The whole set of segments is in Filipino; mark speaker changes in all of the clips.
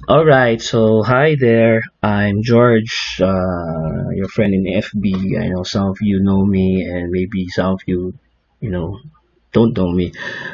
Speaker 1: All right, so hi there. I'm George, your friend in FB. I know some of you know me, and maybe some of you, you know, don't know me.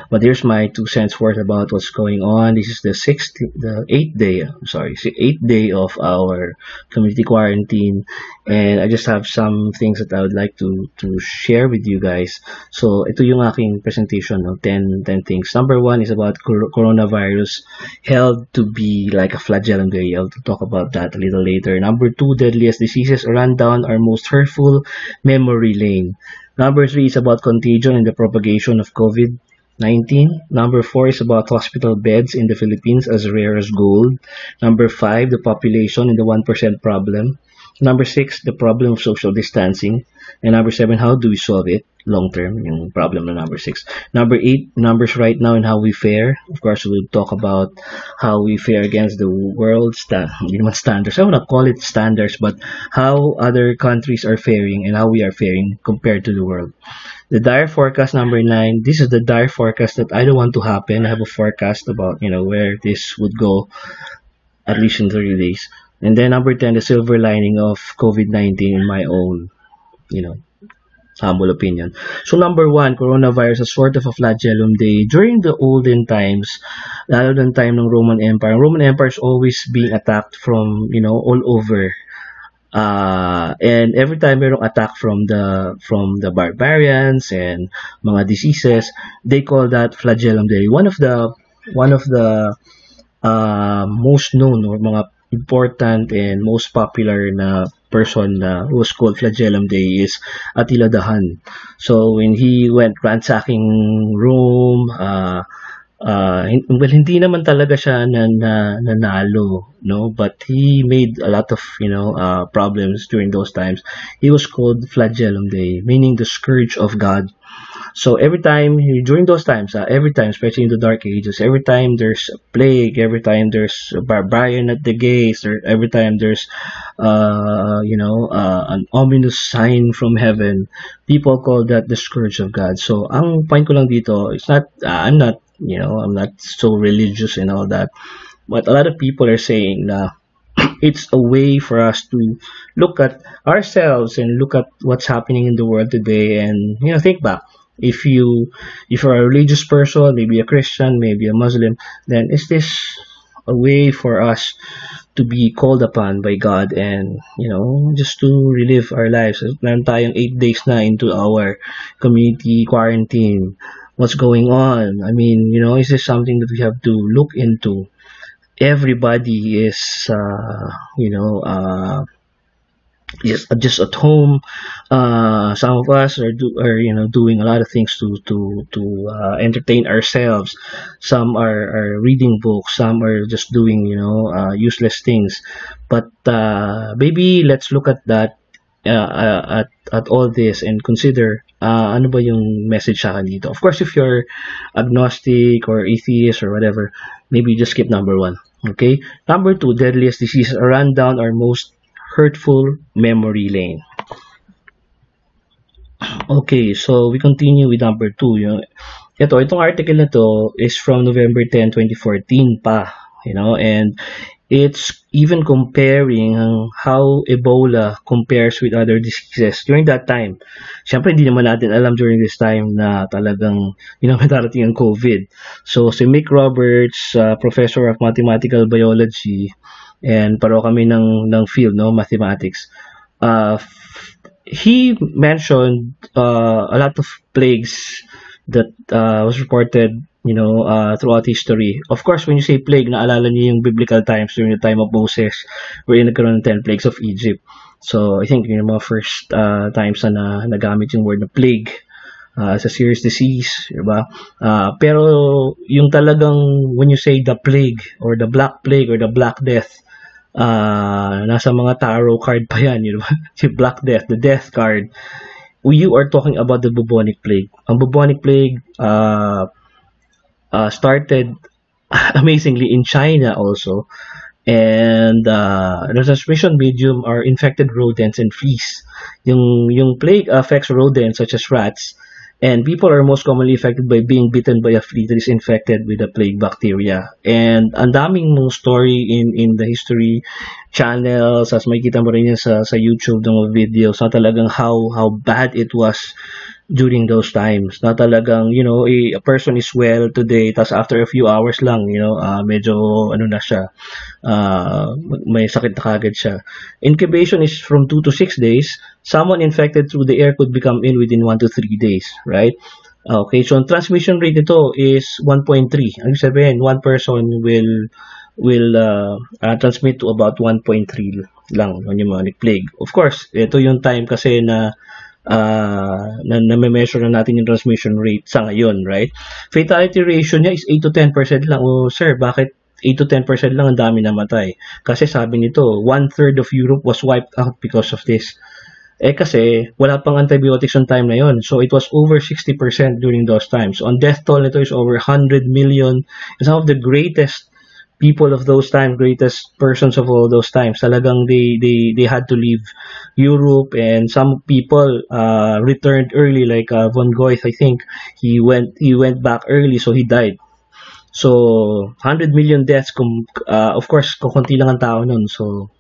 Speaker 1: But here's my 2 cents worth about what's going on. This is the 8th day. I'm sorry, 8th day of our community quarantine, and I just have some things that I would like to share with you guys. So ito yung aking presentation, no? 10 things. Number one is about coronavirus, held to be like a flagellum day. I'll talk about that a little later. Number two, deadliest diseases run down our most hurtful memory lane. Number three is about contagion and the propagation of COVID-19. Number four is about hospital beds in the Philippines as rare as gold. Number five, the population and the 1% problem. Number six, the problem of social distancing. And number seven, how do we solve it long term? Yung problem na number six. Number eight, numbers right now and how we fare. Of course, we'll talk about how we fare against the world standards. I would not call it standards, but how other countries are faring and how we are faring compared to the world. The dire forecast number nine. This is the dire forecast that I don't want to happen. I have a forecast about where this would go at least in 30 days. And then number 10, the silver lining of COVID-19 in my own, you know, humble opinion. So number one, coronavirus is sort of a flagellum day. During the olden times, lalo ng time ng Roman Empire, Roman Empire is always being attacked from, all over. And every time merong attack from the barbarians and mga diseases, they call that flagellum day. One of the most known or mga important and most popular na person na who was called Flagellum Day is Attila the Hun. So when he went ransacking Rome, well, hindi naman talaga siya nanalo, no? But he made a lot of, problems during those times. He was called Flagellum Day, meaning the scourge of God. So every time during those times, every time, especially in the Dark Ages, every time there's a plague, every time there's a barbarian at the gates, or every time there's, an ominous sign from heaven, people call that the scourge of God. So ang point ko lang dito, it's not, I'm not so religious and all that, but a lot of people are saying na it's a way for us to look at ourselves and look at what's happening in the world today and think back. If you're a religious person, maybe a Christian, maybe a Muslim, then is this a way for us to be called upon by God and just to relive our lives? Meron tayong 8 days na into our community quarantine. What's going on? I mean, is this something that we have to look into? Everybody is just at home. Some of us are doing a lot of things to entertain ourselves. Some are reading books, some are just doing useless things. But maybe let's look at that, at all this, and consider ano ba yung message sa akin dito. Of course, if you're agnostic or atheist or whatever, maybe just skip number one. Okay? Number two, deadliest disease, run down our most hurtful memory lane. Okay, so we continue with number two. Itong article na to is from November 10, 2014 pa, and it's even comparing how Ebola compares with other diseases during that time. Siyempre, hindi naman natin alam during this time na talagang, may darating ang COVID. So, si Mick Roberts, professor of mathematical biology, and paro kami ng field, no, mathematics. He mentioned a lot of plagues that was reported throughout history. Of course, when you say plague, naalala niyo yung biblical times during the time of Moses, wherein nagkaroon ng 10 plagues of Egypt. So, I think yung mga first times na nagamit yung word na plague as a serious disease, diba? Pero yung talagang, when you say the plague, or the black plague, or the black death, nasa mga tarot card pa yan, si Black Death, the death card. You are talking about the bubonic plague. Ang bubonic plague started amazingly in China also, and the transmission medium are infected rodents and fleas. Yung plague affects rodents such as rats, And people are most commonly affected by being bitten by a flea that is infected with a plague bacteria. And ang daming mga story in the history channels, as makikita mo rin yan sa YouTube ng mga videos, na talagang how bad it was during those times. Na talagang, a person is well today, tas after a few hours lang, medyo na siya, may sakit na kagad siya. Incubation is from 2 to 6 days. Someone infected through the air could become ill within 1 to 3 days, right? Okay, so ang transmission rate nito is 1.3. Ang sabihin, one person will transmit to about 1.3 lang yung mga plague. Of course, ito yung time kasi na measure na natin yung transmission rate sa ngayon, right? Fatality ratio niya is 8 to 10% lang. Oh, sir, bakit 8 to 10% lang ang dami namatay? Kasi sabi nito, 1/3 of Europe was wiped out because of this. Kasi wala pang antibiotics on time na yon. So it was over 60% during those times. So, ang death toll nito is over 100 million. And some of the greatest people of those times, greatest persons of all those times, talagang they had to leave Europe, and some people returned early, like von Goethe, I think he went back early, so he died. So 100 million deaths, of course kukunti lang ang tao nun, so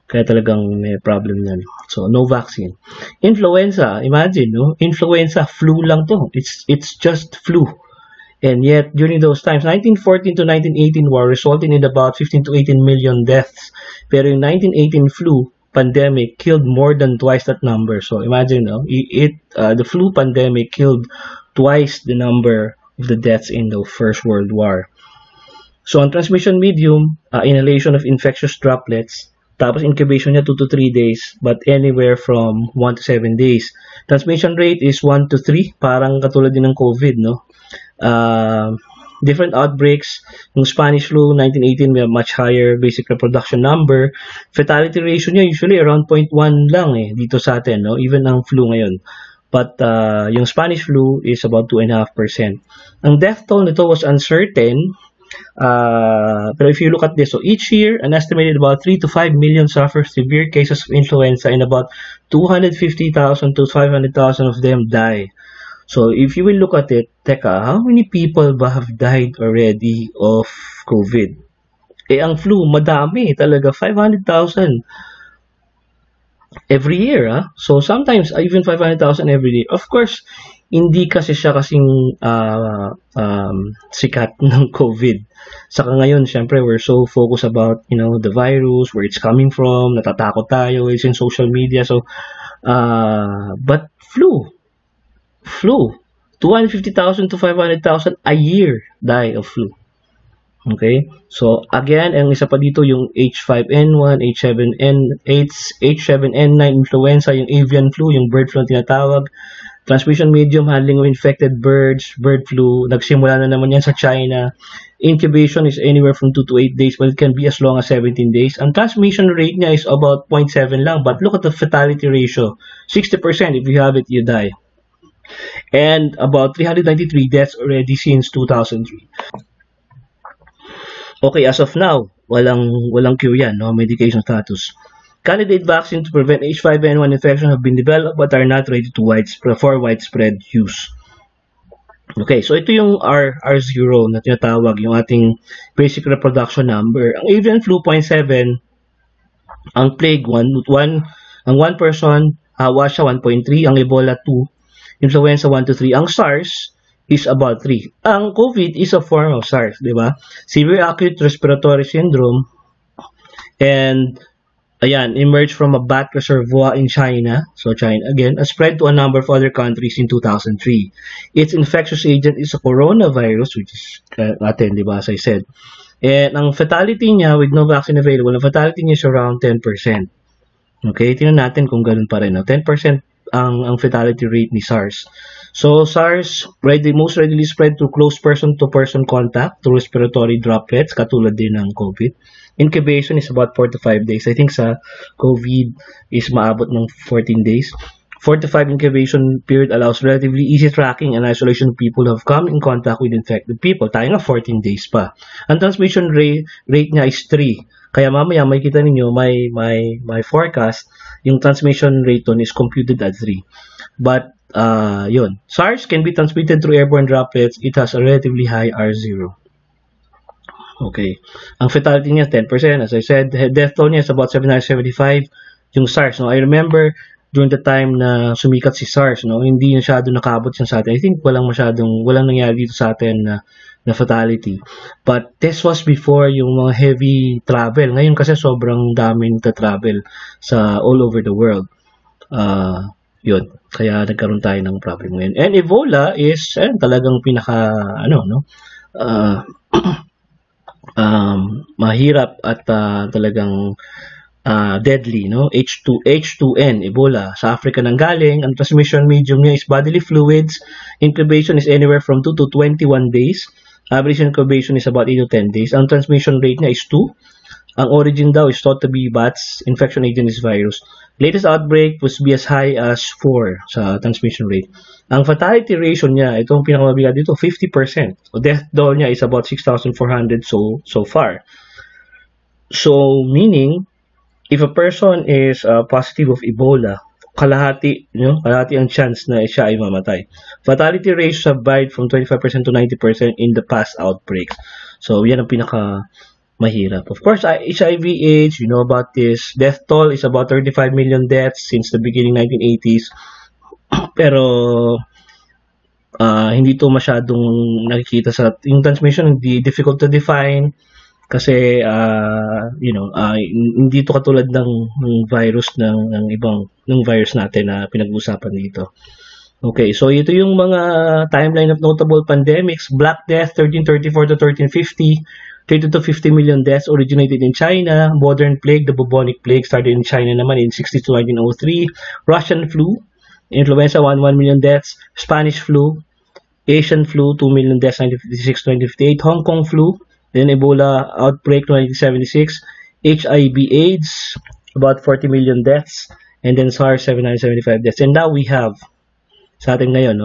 Speaker 1: kaya talagang may problem yan. So no vaccine. Influenza, imagine, no? Influenza, flu lang to. It's just flu. And yet, during those times, 1914 to 1918 war resulted in about 15 to 18 million deaths. Pero yung 1918 flu pandemic killed more than twice that number. So imagine, no? The flu pandemic killed twice the number of the deaths in the First World War. So ang transmission medium, inhalation of infectious droplets, tapos incubation niya 2 to 3 days, but anywhere from 1 to 7 days. Transmission rate is 1 to 3, parang katulad din ng COVID, no? Different outbreaks. Yung Spanish flu, 1918, may a much higher basic reproduction number. Fatality ratio niya usually around 0.1 lang dito sa atin, no? Even ang flu ngayon. But yung Spanish flu is about 2.5%. Ang death toll nito was uncertain. But if you look at this, so each year, an estimated about 3 to 5 million suffer severe cases of influenza, and about 250,000 to 500,000 of them die. So if you will look at it, teka, how many people ba have died already of COVID? Ang flu, madami talaga, 500,000 every year. So sometimes even 500,000 every day. Of course, hindi kasi siya kasing sikat ng COVID. Saka ngayon, syempre, we're so focused about, the virus, where it's coming from, natatakot tayo, it's in social media. So, but flu, 250,000 to 500,000 a year die of flu. Okay? So, again, ang isa pa dito, yung H5N1, H7N9 influenza, yung avian flu, yung bird flu na tinatawag. Transmission medium, handling of infected birds, bird flu. Nagsimula na naman yan sa China. Incubation is anywhere from 2 to 8 days, but it can be as long as 17 days. Ang transmission rate niya is about 0.7 lang, but look at the fatality ratio. 60%, if you have it, you die. And about 393 deaths already since 2003. Okay, as of now, walang cure yan, no? Medication status. Candidate vaccine to prevent H5N1 infection have been developed but are not ready for widespread use. Okay, so ito yung R0 na tinatawag, yung ating basic reproduction number. Ang avian flu 0.7, ang plague 1, ang 1 person, hawa siya 1.3, ang Ebola 2, influenza 1 to 3, ang SARS is about 3. Ang COVID is a form of SARS, di ba? Severe acute respiratory syndrome, and ayan, emerged from a bat reservoir in China, so China again, spread to a number of other countries in 2003. Its infectious agent is a coronavirus, which is atin, di ba, as I said. And ang fatality niya, with no vaccine available, ang fatality niya is around 10%. Okay, tingnan natin kung ganun pa rin. 10% ang fatality rate ni SARS. So SARS most readily spread through close person-to-person contact through respiratory droplets, katulad din ng COVID. Incubation is about 4 to 5 days. I think sa COVID is maabot ng 14 days. 4 to 5 incubation period allows relatively easy tracking and isolation of people who have come in contact with infected people. Tayo nga 14 days pa. Ang transmission rate niya is 3. Kaya mamaya makikita ninyo my forecast, yung transmission rate on is computed at 3. But yun. SARS can be transmitted through airborne droplets. It has a relatively high R0. Okay. Ang fatality niya, 10%. As I said, death toll niya is about 775. Yung SARS, no? I remember during the time na sumikat si SARS, no? Hindi masyado nakabot siya sa atin. I think walang nangyari dito sa atin na fatality. But this was before yung mga heavy travel. Ngayon kasi sobrang daming travel sa all over the world. Yun. Kaya nagkaroon tayo ng problem ngayon. And Ebola is talagang mahirap at talagang deadly, no? H2N, Ebola. Sa Africa nang galing. Ang transmission medium niya is bodily fluids. Incubation is anywhere from 2 to 21 days. Average incubation is about 8 to 10 days. Ang transmission rate niya is 2. Ang origin daw is thought to be bats. Infection agent is virus. Latest outbreak was be as high as 4 sa transmission rate. Ang fatality ratio niya, itong pinakamabigat dito, 50%. So death toll niya is about 6,400 so far. So, meaning, if a person is positive of Ebola, kalahati ang chance na siya ay mamatay. Fatality rates have varied from 25% to 90% in the past outbreaks. So, yan ang pinaka mahirap. Of course, HIV/AIDS, you know about this. Death toll is about 35 million deaths since the beginning 1980s. Pero hindi to masyadong nakikita sa yung transmission, hindi difficult to define kasi hindi to katulad ng virus ng ibang virus natin na pinag-uusapan dito. Okay, so ito yung mga timeline of notable pandemics. Black Death 1334 to 1350. 30 to 50 million deaths originated in China. Modern plague, the bubonic plague, started in China naman in 60 to 1903. Russian flu, influenza, 1 million deaths. Spanish flu, Asian flu, 2 million deaths, 1956 to 1958. Hong Kong flu, then Ebola outbreak, 1976. HIV/AIDS, about 40 million deaths. And then SARS, 775 deaths. And now we have, sa atin ngayon,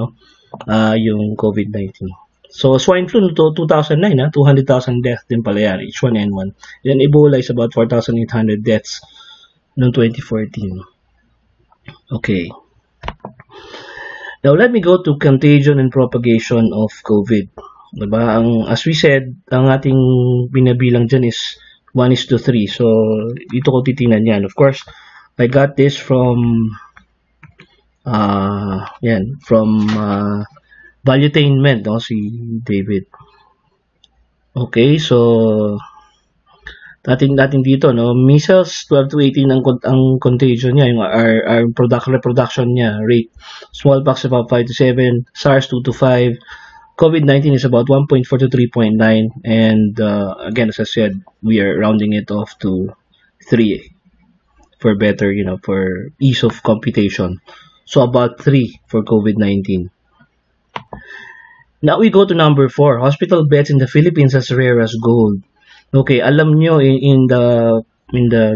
Speaker 1: yung COVID-19. So, swine flu to 2009, 200,000 deaths din pala yan, H1N1. Then, Ebola is about 4,800 deaths noong 2014. Okay. Now, let me go to contagion and propagation of COVID. Diba? As we said, ang ating binabilang dyan is 1:3. So, dito ko titingnan yan. Of course, I got this from Valuetainment, si David. Okay, so natin dito, measles 12 to 18 ang contagion niya, yung our reproduction niya rate. Smallpox about 5 to 7, SARS 2 to 5, COVID-19 is about 1.4 to 3.9, and again, as I said, we are rounding it off to 3 for better, for ease of computation. So about 3 for COVID-19. Now we go to number 4. Hospital beds in the Philippines as rare as gold. Okay, alam nyo in the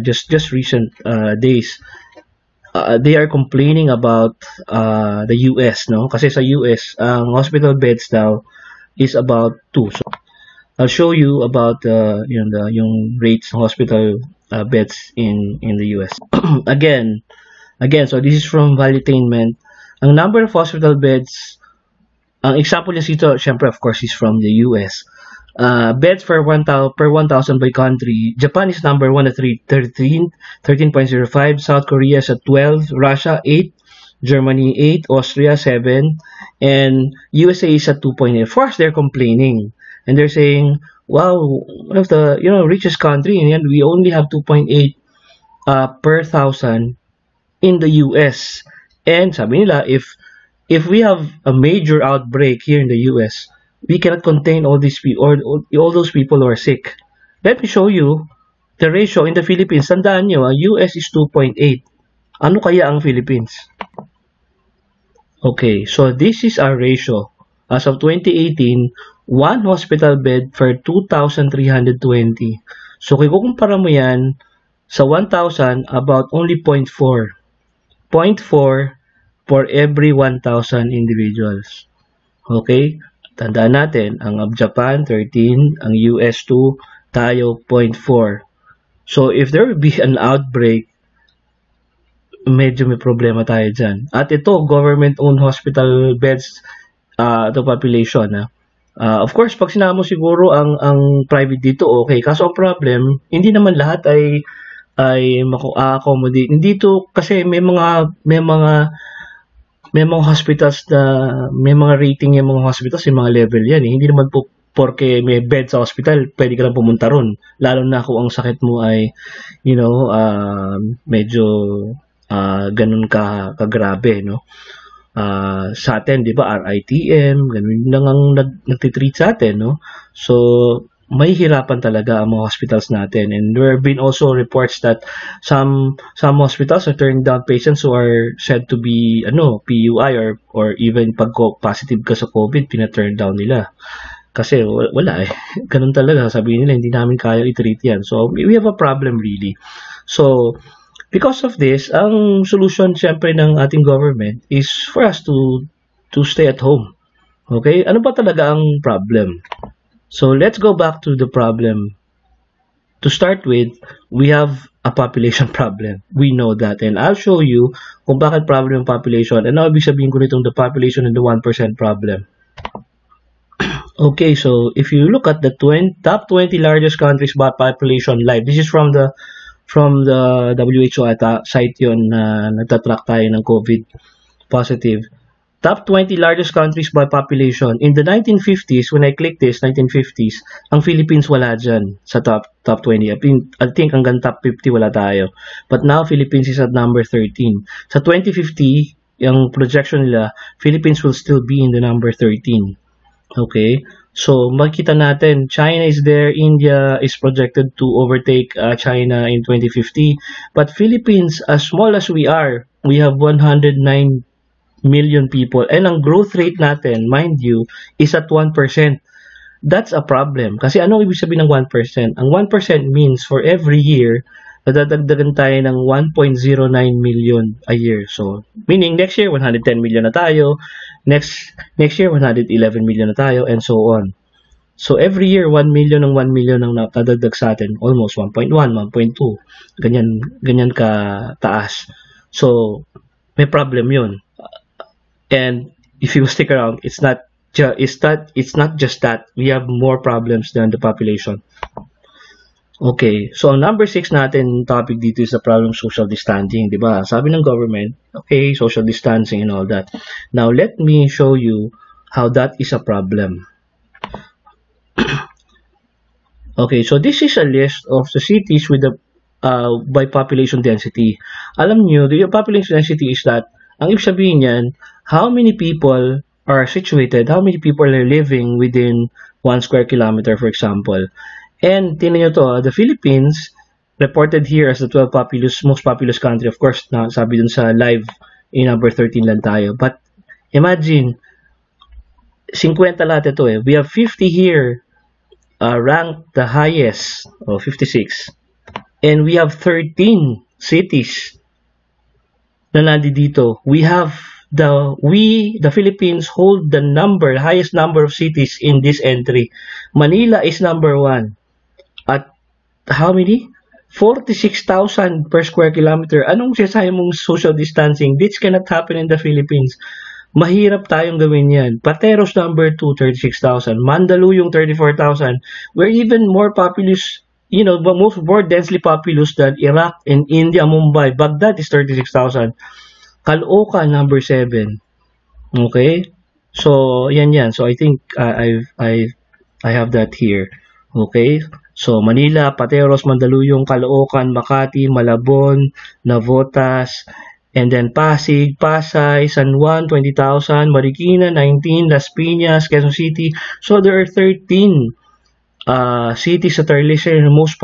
Speaker 1: just recent days, they are complaining about the US, Kasi sa US, ang hospital beds daw is about 2. So I'll show you about yung rates ng hospital beds in the US. again, so this is from Valuetainment. Ang number of hospital beds, ang example niya dito, syempre, of course, is from the US. Beds per 1,000 by country. Japan is number 1 at 13.05. South Korea is at 12. Russia, 8. Germany, 8. Austria, 7. And USA is at 2.8. Of course, they're complaining. And they're saying, wow, one of the richest country, and we only have 2.8 per 1,000 in the US. And sabi nila, if we have a major outbreak here in the US, we cannot contain all these people or all those people who are sick. Let me show you the ratio in the Philippines. Tandaan nyo, US is 2.8. Ano kaya ang Philippines? Okay, so this is our ratio. As of 2018, 1 hospital bed per 2,320. So kung kukumpara mo yan sa 1,000, about only 0.4. 0.4 for every 1,000 individuals. Okay? Tandaan natin, ang Japan, 13, ang US, 2, tayo, 0.4. So, if there will be an outbreak, medyo may problema tayo dyan. At ito, government-owned hospital beds to population. Of course, pag sinama mo siguro ang private dito, okay. Kaso ang problem, hindi naman lahat ay accommodate. Dito kasi may mga hospitals na may mga rating yung mga hospitals, yung mga level yan. Hindi naman po porke may bed sa hospital, pwede ka lang pumunta ron. Lalo na kung ang sakit mo ay, medyo ganun kagrabe, no? Sa atin, di ba, RITM, ganun lang ang nagtitreat sa atin, no? So, may hirapan talaga ang mga hospitals natin. And there have been also reports that some hospitals are turning down patients who are said to be PUI or even pag positive ka sa COVID, pina-turn down nila. Kasi wala eh. Ganun talaga. Sabihin nila, hindi namin kaya i-treat yan. So, we have a problem really. So, because of this, ang solution syempre ng ating government is for us to stay at home. Okay? Ano ba talaga ang problem? So, let's go back to the problem. To start with, we have a population problem. We know that. And I'll show you kung bakit problem yung population. And ibig sabihin ko nitong the population and the 1% problem. Okay, so if you look at the top 20 largest countries by population live, this is from the WHO site yun na nagtatrack tayo ng COVID positive. Top 20 largest countries by population. In the 1950s, when I click this, 1950s, ang Philippines wala dyan sa top 20. I think hanggang top 50 wala tayo. But now, Philippines is at number 13. Sa 2050, yung projection nila, Philippines will still be in the number 13. Okay, so makikita natin, China is there, India is projected to overtake China in 2050. But Philippines, as small as we are, we have 109 million people. And ang growth rate natin, mind you, is at 1%. That's a problem. Kasi ano ibig sabihin ng 1%? Ang 1% means for every year, nadadagdagan tayo ng 1.09 million a year. So, meaning next year, 110 million na tayo. Next year, 111 million na tayo, and so on. So, every year, 1 million ng 1 million ang nadadagdag sa atin. Almost 1.1, 1.2. Ganyan ka taas. So, may problem yun. And if you stick around, it's not just that. We have more problems than the population. Okay, so ang number 6 natin topic dito is the problem of social distancing, di ba? Sabi ng government, okay, social distancing and all that. Now, let me show you how that is a problem. Okay, so this is a list of the cities with the by population density. Alam niyo, the population density is that, ang ibig sabihin yan, how many people are situated, how many people are living within 1 square kilometer, for example. And tingnan nyo to, the Philippines reported here as the 12th most populous country. Of course, sabi dun sa live, number 13 lang tayo. But imagine, 50 lahat ito eh. We have 50 here ranked the highest, 56. And we have 13 cities na nandito. The Philippines hold the highest number of cities in this entry. Manila is number 1. At how many? 46,000 per square kilometer. Anong sinasabi mong social distancing? This cannot happen in the Philippines. Mahirap tayong gawin yan. Pateros number 2, 36,000. Mandaluyong, 34,000. We're even more populous, more densely populous than Iraq and India, Mumbai. Baghdad is 36,000. Caloocan, number 7. Okay? So, yan. So, I think I have that here. Okay? So, Manila, Pateros, Mandaluyong, Caloocan, Makati, Malabon, Navotas, and then Pasig, Pasay, San Juan, 20,000, Marikina, 19, Las Piñas, Quezon City. So, there are 13 cities that are listed in the most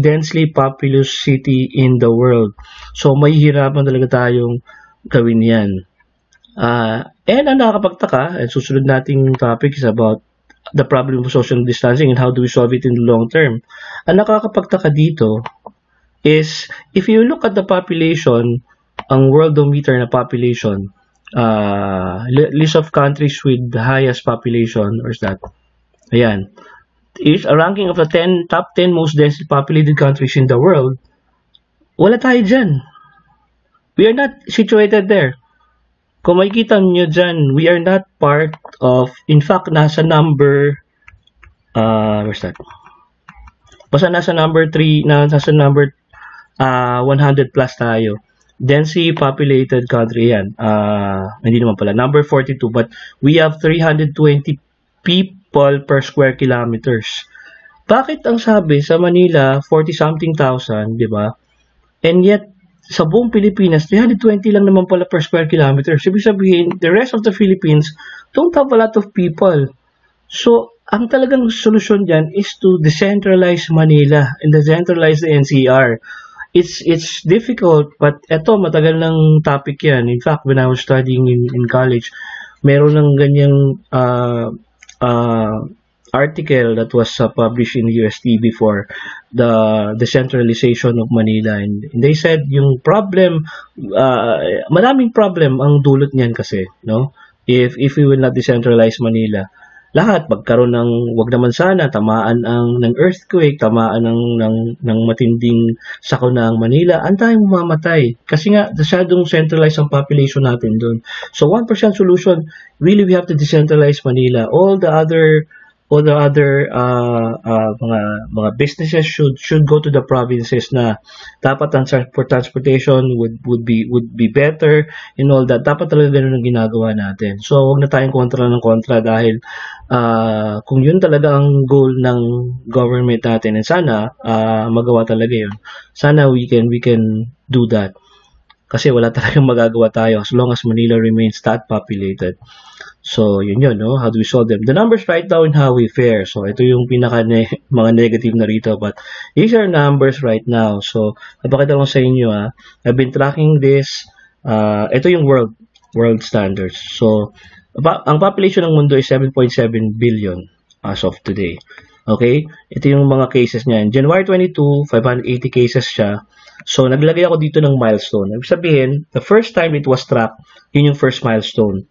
Speaker 1: densely populous city in the world. So, may hirapan talaga tayong gawin yan. And ang nakakapagtaka, and susunod nating topic is about the problem of social distancing and how do we solve it in the long term. Ang nakakapagtaka dito is, if you look at the population, ang Worldometer na population, list of countries with the highest population, where's that? Ayan. Is a ranking of the top 10 most densely populated countries in the world. Wala tayo dyan. We are not situated there. Kung makikita nyo dyan, we are not part of, in fact, nasa number, where's that? Basta nasa number 3, nasa number 100 plus tayo. Densely populated country yan. Hindi naman pala. Number 42, but we have 320 people per square kilometers. Bakit ang sabi sa Manila, 40-something thousand, di ba? And yet, sa buong Pilipinas, 320 lang naman pala per square kilometer. So, ibig sabihin, the rest of the Philippines don't have a lot of people. So, ang talagang solusyon dyan is to decentralize Manila and decentralize the NCR. It's difficult, but eto, matagal ng topic yan. In fact, when I was studying in college, meron ng ganyang article that was published in UST before the decentralization of Manila, and they said yung problem, maraming problem ang dulot niyan kasi, no? If we will not decentralize Manila, lahat magkaroon ng, wag naman sana tamaan ng earthquake, tamaan ng matinding sakuna ang Manila, ang tayong mamamatay kasi nga masyadong centralized ang population natin doon. So 1% solution, really we have to decentralize Manila. All the other mga businesses should go to the provinces na dapat ang transportation would be better and all that. Dapat talaga ganun ang ginagawa natin. So wag na tayong kontra ng kontra dahil kung yun talaga ang goal ng government natin, and sana magawa talaga yun. Sana we can do that. Kasi wala talagang magagawa tayo as long as Manila remains that populated. So, yun, no? How do we solve them? The numbers right now and how we fare. So, ito yung mga negative na rito. But, these are numbers right now. So, napakita ko sa inyo, I've been tracking this. Ito yung world standards. So, ang population ng mundo is 7.7 billion as of today. Okay? Ito yung mga cases niyan. January 22, 580 cases siya. So, naglagay ako dito ng milestone. Ibig sabihin, the first time it was tracked, yun yung first milestone.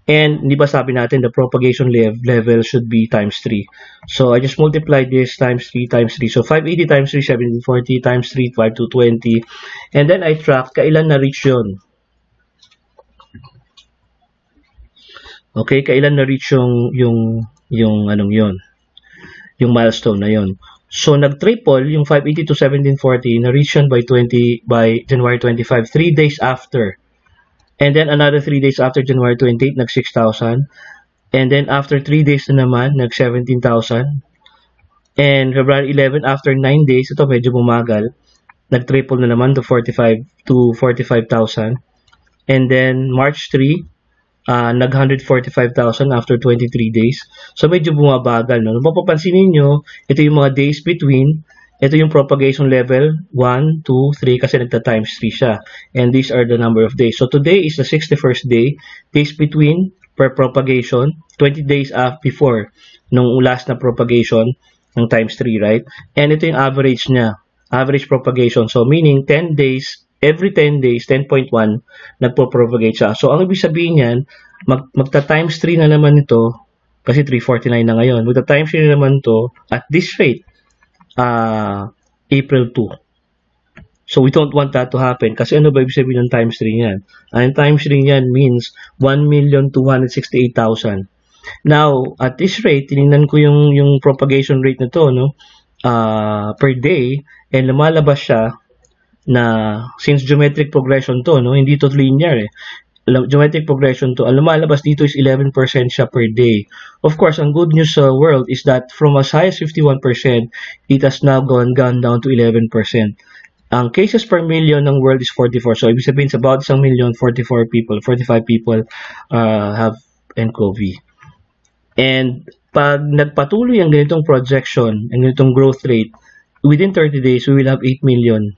Speaker 1: And, di ba sabi natin, the propagation level should be times 3. So, I just multiplied this times 3 times 3. So, 580 times 3, 1740 times 3, 5220. And then, I tracked kailan na-reach yun. Okay, kailan na-reach yung anong yun. Yung milestone na yun. So, nag-triple yung 580 to 1740, na-reach yun by January 25, 3 days after. And then, another 3 days after January 28, nag-6,000. And then, after 3 days na naman, nag-17,000. And February 11, after 9 days, ito medyo bumagal, nag-triple na naman to 45,000. And then, March 3, nag-145,000 after 23 days. So, medyo bumabagal. No? Mapapansin ninyo, ito yung mga days between. Ito yung propagation level, 1, 2, 3, kasi nagta-times 3 siya. And these are the number of days. So, today is the 61st day. Days between per propagation, 20 days before nung last na propagation ng times 3, right? And ito yung average niya. Average propagation. So, meaning 10 days, every 10 days, 10.1, nagpo-propagate siya. So, ang ibig sabihin yan, magta-times 3 na naman ito, kasi 349 na ngayon. Magta-times 3 na naman ito at this rate, April 2. So, we don't want that to happen. Kasi ano ba ibig sabihin ng times 3 yan? Ang times 3 yan means 1,268,000. Now, at this rate, tinignan ko yung propagation rate na to, no? Per day, and lumalabas siya na since geometric progression to, no? Hindi to linear, geometric progression to, ang lumalabas dito is 11% siya per day. Of course, ang good news sa world is that from as high as 51%, it has now gone down to 11%. Ang cases per million ng world is 44. So, ibig sabihin, sa about 1,000,000, 45 people have nCoV. And pag nagpatuloy ang ganitong projection, ang ganitong growth rate, within 30 days, we will have 8 million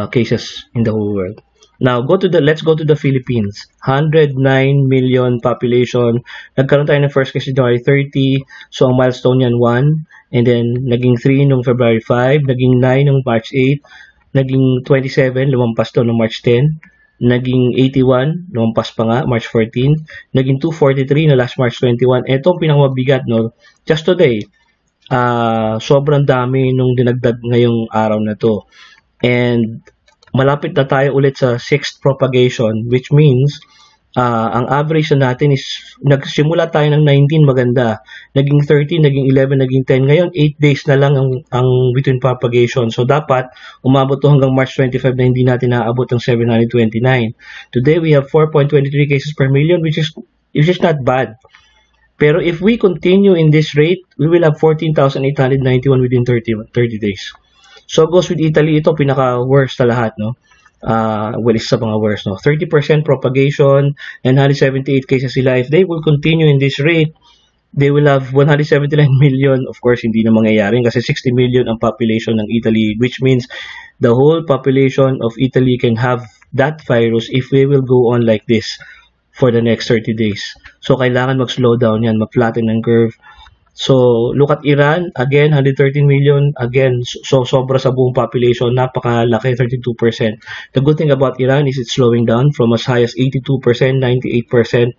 Speaker 1: cases in the whole world. Now, let's go to the Philippines. 109 million population. Nagkaroon tayo ng first case January 30. So, ang milestone yan 1. And then, naging 3 nung February 5. Naging 9 nung March 8. Naging 27, lumampas to nung March 10. Naging 81, lumampas pa nga, March 14. Naging 243 na last March 21. Ito ang pinakamabigat, no? Just today, sobrang dami nung dinagdag ngayong araw na to. And malapit na tayo ulit sa 6th propagation, which means ang average na natin is nagsimula tayo ng 19 maganda, naging 13, naging 11, naging 10. Ngayon 8 days na lang ang between propagation. So dapat umabot to hanggang March 25 na hindi natin naaabot ng 729. Today we have 4.23 cases per million, which is not bad. Pero if we continue in this rate, we will have 14,891 within 30 days. So goes with Italy, ito pinaka-worst sa lahat, no? Well, isa sa mga worst, no? 30% propagation, and 178 cases sila. If they will continue in this rate, they will have 179 million. Of course, hindi na mangyayari kasi 60 million ang population ng Italy, which means the whole population of Italy can have that virus if we will go on like this for the next 30 days. So, kailangan mag-slow down yan, mag-flatten ang curve. So, look at Iran, again, 113 million, again, so sobra sa buong population, napakalaki, 32%. The good thing about Iran is it's slowing down from as high as 82%, 98%.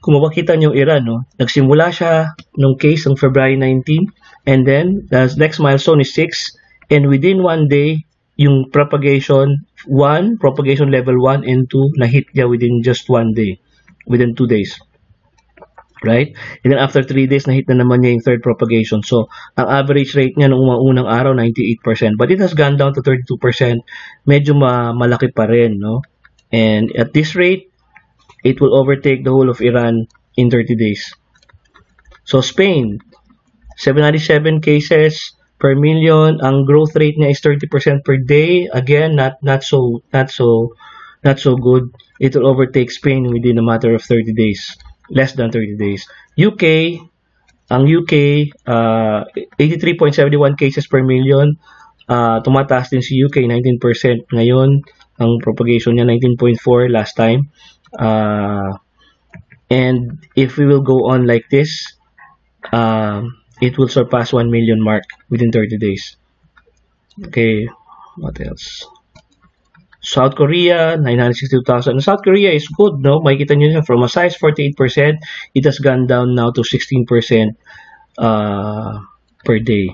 Speaker 1: Kung makikita niyo Iran, no, nagsimula siya nung case ng February 19, and then, the next milestone is 6, and within 1 day, yung propagation level 1 and 2, na-hit niya within just 1 day, within 2 days. Right? And then after 3 days, na-hit na naman niya yung third propagation. So, ang average rate niya noong unang araw, 98%. But it has gone down to 32%. Medyo malaki pa rin, no? And at this rate, it will overtake the whole of Iran in 30 days. So, Spain, 797 cases per million. Ang growth rate niya is 30% per day. Again, not so good. It will overtake Spain within a matter of 30 days. Less than 30 days. UK, ang UK, 83.71 cases per million. Tumataas din si UK, 19% ngayon. Ang propagation niya, 19.4 last time. And if we will go on like this, it will surpass 1 million mark within 30 days. Okay, what else? South Korea, 962,000. South Korea is good, no? Makikita nyo from a size 48%, it has gone down now to 16% per day.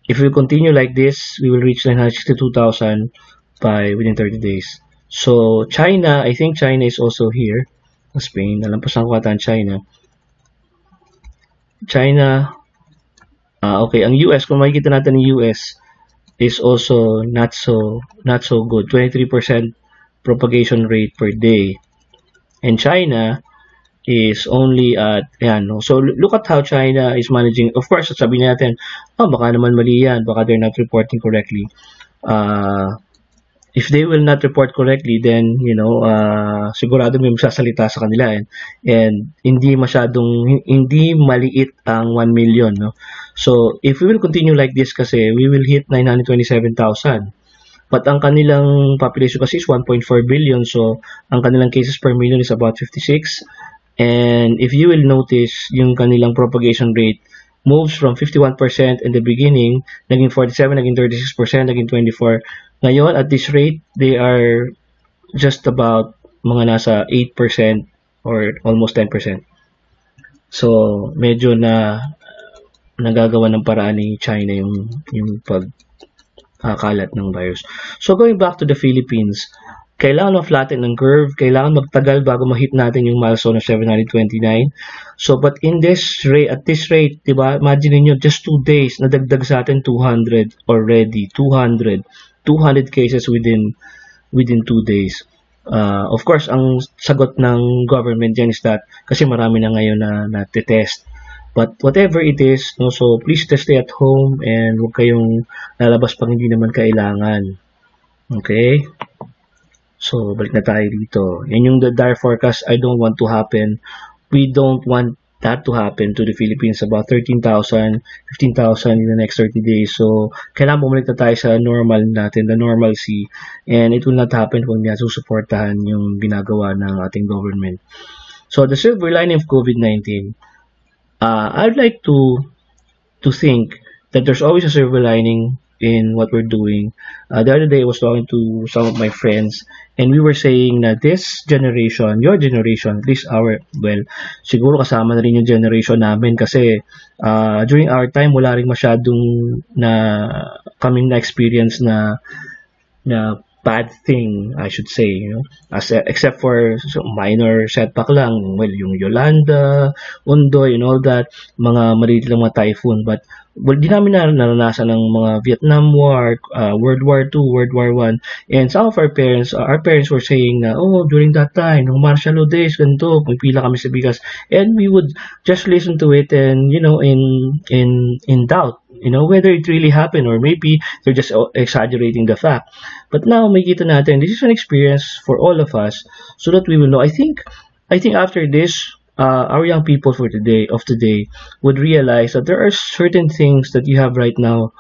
Speaker 1: If we continue like this, we will reach 962,000 within 30 days. So, China, I think China is also here. Spain, nalampasan ko ata ang China. Okay, ang US, kung makikita natin ang US, is also not so good. 23% propagation rate per day. And China is only at, ayan, no? So look at how China is managing. Of course, sabihin natin, baka naman mali yan, baka they're not reporting correctly. If they will not report correctly, then, sigurado may magsasalita sa kanila. And hindi maliit ang 1 million, no? So, if we will continue like this kasi, we will hit 927,000. But ang kanilang population kasi is 1.4 billion. So, ang kanilang cases per million is about 56. And if you will notice, yung kanilang propagation rate moves from 51% in the beginning, naging 47, naging 36%, naging 24%. Ngayon, at this rate, they are just about mga nasa 8% or almost 10%. So, medyo nagagawa ng paraan ni China yung pagkakalat ng virus. So, going back to the Philippines, kailangan ma-flatten ng curve, kailangan magtagal bago ma-hit natin yung milestone of 729. So, but at this rate, diba, imagine niyo just 2 days, nadagdag sa atin 200 already, 200 cases within 2 days. Of course, ang sagot ng government dyan is that, kasi marami na ngayon na test. But whatever it is, no, so please just stay at home and huwag kayong lalabas pag hindi naman kailangan. Okay? So, balik na tayo dito. Yan yung the dire forecast I don't want to happen. We don't want that to happen to the Philippines. About 13,000, 15,000 in the next 30 days. So, kailangan bumalik na tayo sa normal natin, the normalcy. And it will not happen kung hindi natin susuportahan yung ginagawa ng ating government. So, the silver lining of COVID-19, I'd like to think that there's always a silver lining in what we're doing. The other day, I was talking to some of my friends, and we were saying that this generation, your generation, at least siguro kasama na rin yung generation namin kasi during our time, wala rin masyadong kaming na-experience na bad thing, I should say, except for minor setback lang, well, yung Yolanda, Ondoy, and all that, mga maliit lang mga typhoon, but well, di namin naranasan ng mga Vietnam War, World War II, World War One, and some of our parents were saying na, oh, during that time, ng martial law days, ganito, pumipila kami sa bigas, and we would just listen to it and, in doubt, whether it really happened or maybe they're just exaggerating the fact. But now, makita natin, this is an experience for all of us so that we will know. I think after this, our young people of today would realize that there are certain things that you have right now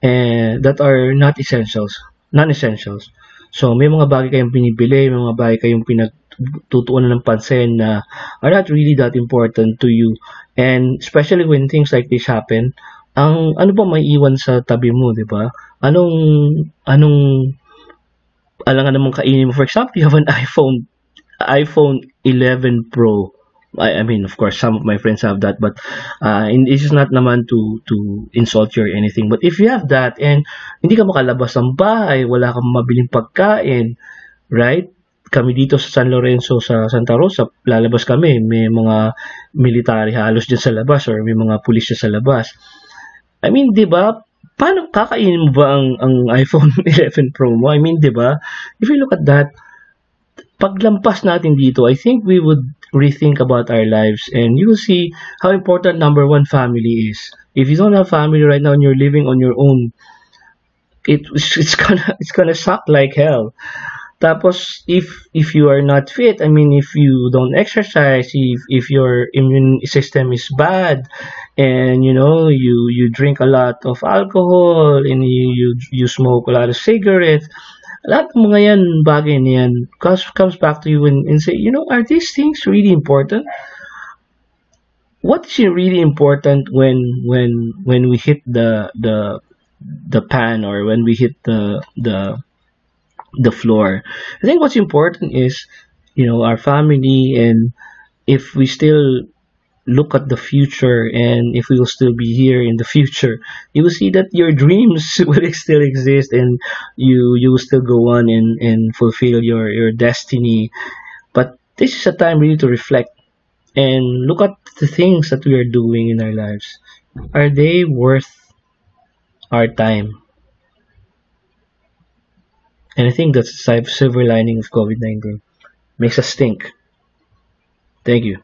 Speaker 1: and that are not essentials, non-essentials. So, may mga bagay kayong binibili, may mga bagay kayong pinagtutuunan ng pansin na are not really that important to you. And especially when things like this happen, ang ano ba may iwan sa tabi mo, 'di ba? Anong alangan namang kainin mo. For example, you have an iPhone 11 Pro. I mean, of course, some of my friends have that, but this is not naman to insult you or anything. But if you have that and hindi ka makalabas ng bahay, wala kang mabiling pagkain, right? Kami dito sa San Lorenzo, sa Santa Rosa, lalabas kami, may mga military halos dyan sa labas or may mga pulis dyan sa labas. I mean, 'di ba? Paano kakainin mo ba ang iPhone 11 Pro mo? I mean, 'di ba? If you look at that, paglampas natin dito, I think we would rethink about our lives and you will see how important number one family is. If you don't have family right now and you're living on your own, it's gonna suck like hell. Tapos if you are not fit, I mean if you don't exercise, if your immune system is bad and you drink a lot of alcohol and you smoke a lot of cigarettes, lahat ng mga yan bagay na yan comes back to you and say, are these things really important? What is really important when we hit the pan or when we hit the floor? I think what's important is, our family, and if we still look at the future and if we will still be here in the future, you will see that your dreams will still exist and you will still go on and fulfill your destiny. But this is a time really to reflect and look at the things that we are doing in our lives. Are they worth our time? And I think that's the silver lining of COVID-19. Makes us think. Thank you.